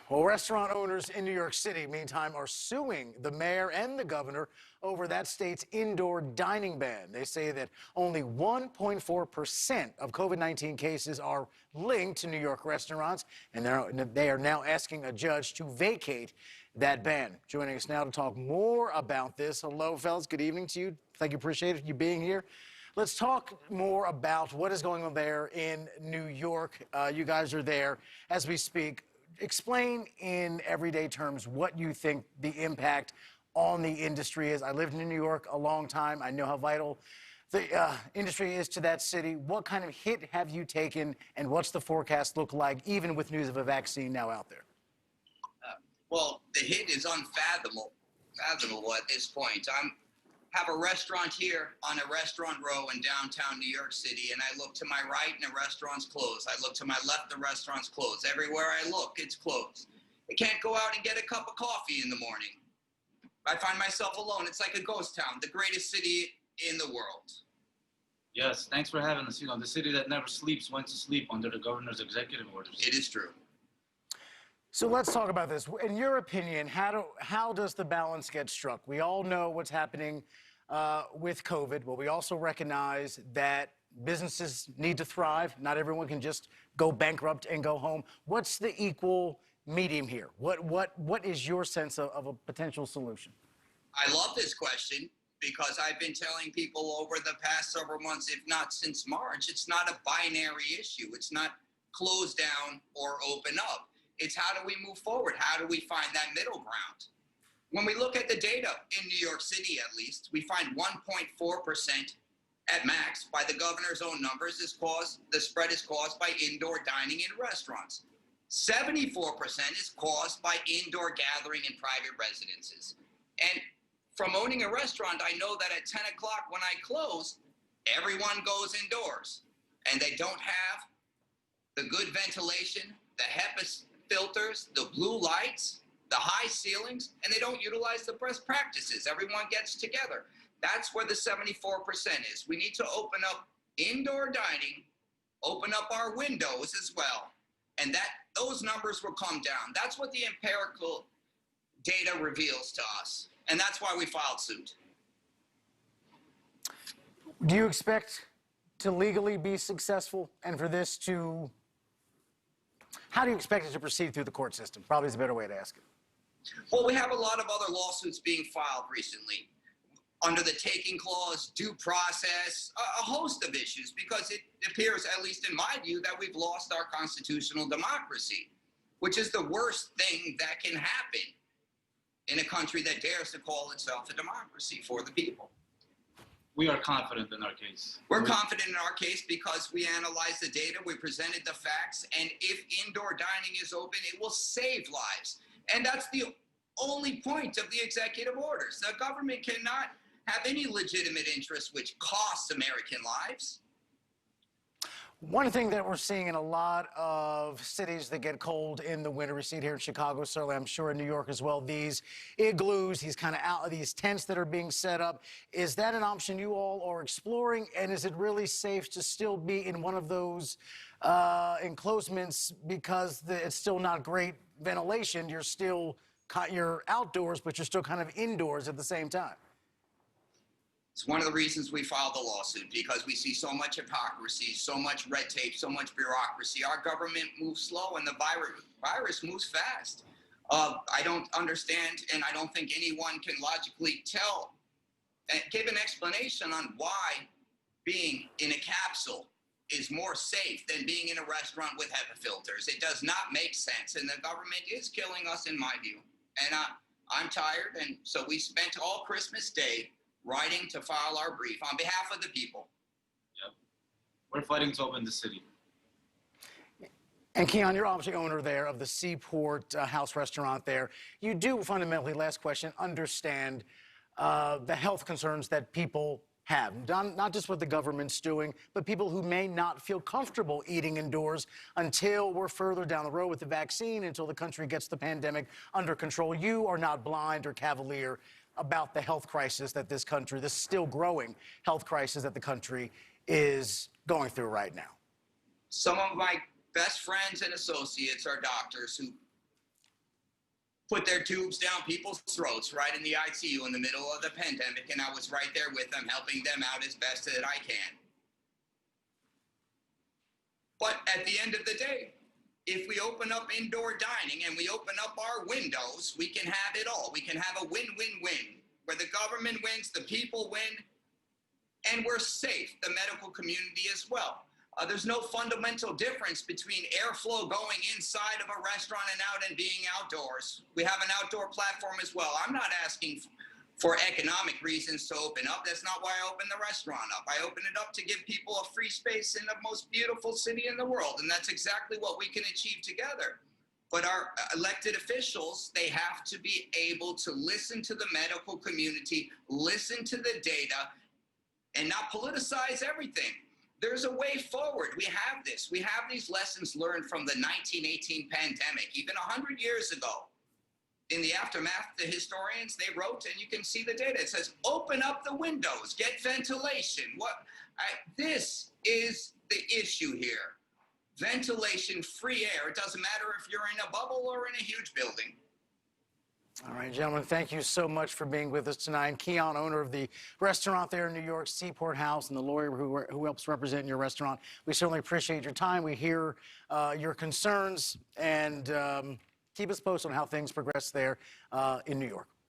Well, restaurant owners in New York City, meantime, are suing the mayor and the governor over that state's indoor dining ban. They say that only 1.4% of COVID-19 cases are linked to New York restaurants, and they are now asking a judge to vacate that ban. Joining us now to talk more about this. Hello, fellas. Good evening to you. Thank you. Appreciate you being here. Let's talk more about what is going on there in New York. You guys are there as we speak. Explain in everyday terms what you think the impact on the industry is. I lived in New York a long time. I know how vital the industry is to that city. What kind of hit have you taken, and what's the forecast look like, even with news of a vaccine now out there? Well, the hit is unfathomable at this point. Have a restaurant here on a restaurant row in downtown New York City, and I look to my right and the restaurant's closed. I look to my left, the restaurant's closed. Everywhere I look, it's closed. I can't go out and get a cup of coffee in the morning. I find myself alone. It's like a ghost town, the greatest city in the world. Yes, thanks for having us. The city that never sleeps went to sleep under the governor's executive orders. It is true. So let's talk about this. In your opinion, how does the balance get struck? We all know what's happening with COVID, but we also recognize that businesses need to thrive. Not everyone can just go bankrupt and go home. What's the equal medium here? What is your sense of a potential solution? I love this question because I've been telling people over the past several months, if not since March, it's not a binary issue. It's not close down or open up. It's how do we move forward? How do we find that middle ground? When we look at the data in New York City, at least, we find 1.4% at max by the governor's own numbers the spread is caused by indoor dining in restaurants. 74% is caused by indoor gathering in private residences. And from owning a restaurant, I know that at 10 o'clock when I close, everyone goes indoors and they don't have the good ventilation, the HEPA filters, the blue lights, the high ceilings, and they don't utilize the best practices. Everyone gets together. That's where the 74% is. We need to open up indoor dining, open up our windows as well, and those numbers will come down. That's what the empirical data reveals to us, and that's why we filed suit. Do you expect to legally be successful, and for this to... How do you expect it to proceed through the court system? Probably is a better way to ask it. Well, we have a lot of other lawsuits being filed recently under the taking clause, due process, a host of issues, because it appears, at least in my view, that we've lost our constitutional democracy, which is the worst thing that can happen in a country that dares to call itself a democracy for the people. We are confident in our case. We're confident in our case because we analyzed the data, we presented the facts, and if indoor dining is open, it will save lives. And that's the only point of the executive orders. The government cannot have any legitimate interest which costs American lives. One thing that we're seeing in a lot of cities that get cold in the winter, we see it here in Chicago, certainly I'm sure in New York as well, these igloos, these tents that are being set up. Is that an option you all are exploring? And is it really safe to still be in one of those enclosements because it's still not great ventilation? You're outdoors, but you're still kind of indoors at the same time. It's one of the reasons we filed the lawsuit, because we see so much hypocrisy, so much red tape, so much bureaucracy. Our government moves slow and the virus moves fast. I don't understand, and I don't think anyone can logically give an explanation on why being in a capsule is more safe than being in a restaurant with HEPA filters. It does not make sense, and the government is killing us, in my view. And I'm tired, and so we spent all Christmas Day writing to file our brief on behalf of the people. Yep. We're fighting to open the city. And Keon, you're obviously owner there of the Seaport House restaurant there. You do fundamentally, last question, understand the health concerns that people have, not just what the government's doing, but people who may not feel comfortable eating indoors until we're further down the road with the vaccine, until the country gets the pandemic under control. You are not blind or cavalier about the health crisis that this still growing health crisis that the country is going through right now. Some of my best friends and associates are doctors who put their tubes down people's throats right in the ICU in the middle of the pandemic, and I was right there with them, helping them out as best that I can. But at the end of the day, if we open up indoor dining and we open up our windows, we can have it all. We can have a win-win-win, where the government wins, the people win, and we're safe, the medical community as well. There's no fundamental difference between airflow going inside of a restaurant and out and being outdoors. We have an outdoor platform as well. I'm not asking for economic reasons to open up. That's not why I opened the restaurant up. I opened it up to give people a free space in the most beautiful city in the world, and that's exactly what we can achieve together. But our elected officials, they have to be able to listen to the medical community, listen to the data, and not politicize everything. There's a way forward. We have this. We have these lessons learned from the 1918 pandemic, even 100 years ago. In the aftermath, the historians, they wrote, and you can see the data. It says, open up the windows, get ventilation. This is the issue here. Ventilation, free air. It doesn't matter if you're in a bubble or in a huge building. All right, gentlemen, thank you so much for being with us tonight. Keon, owner of the restaurant there in New York, Seaport House, and the lawyer who helps represent your restaurant. We certainly appreciate your time. We hear your concerns, and keep us posted on how things progress there in New York.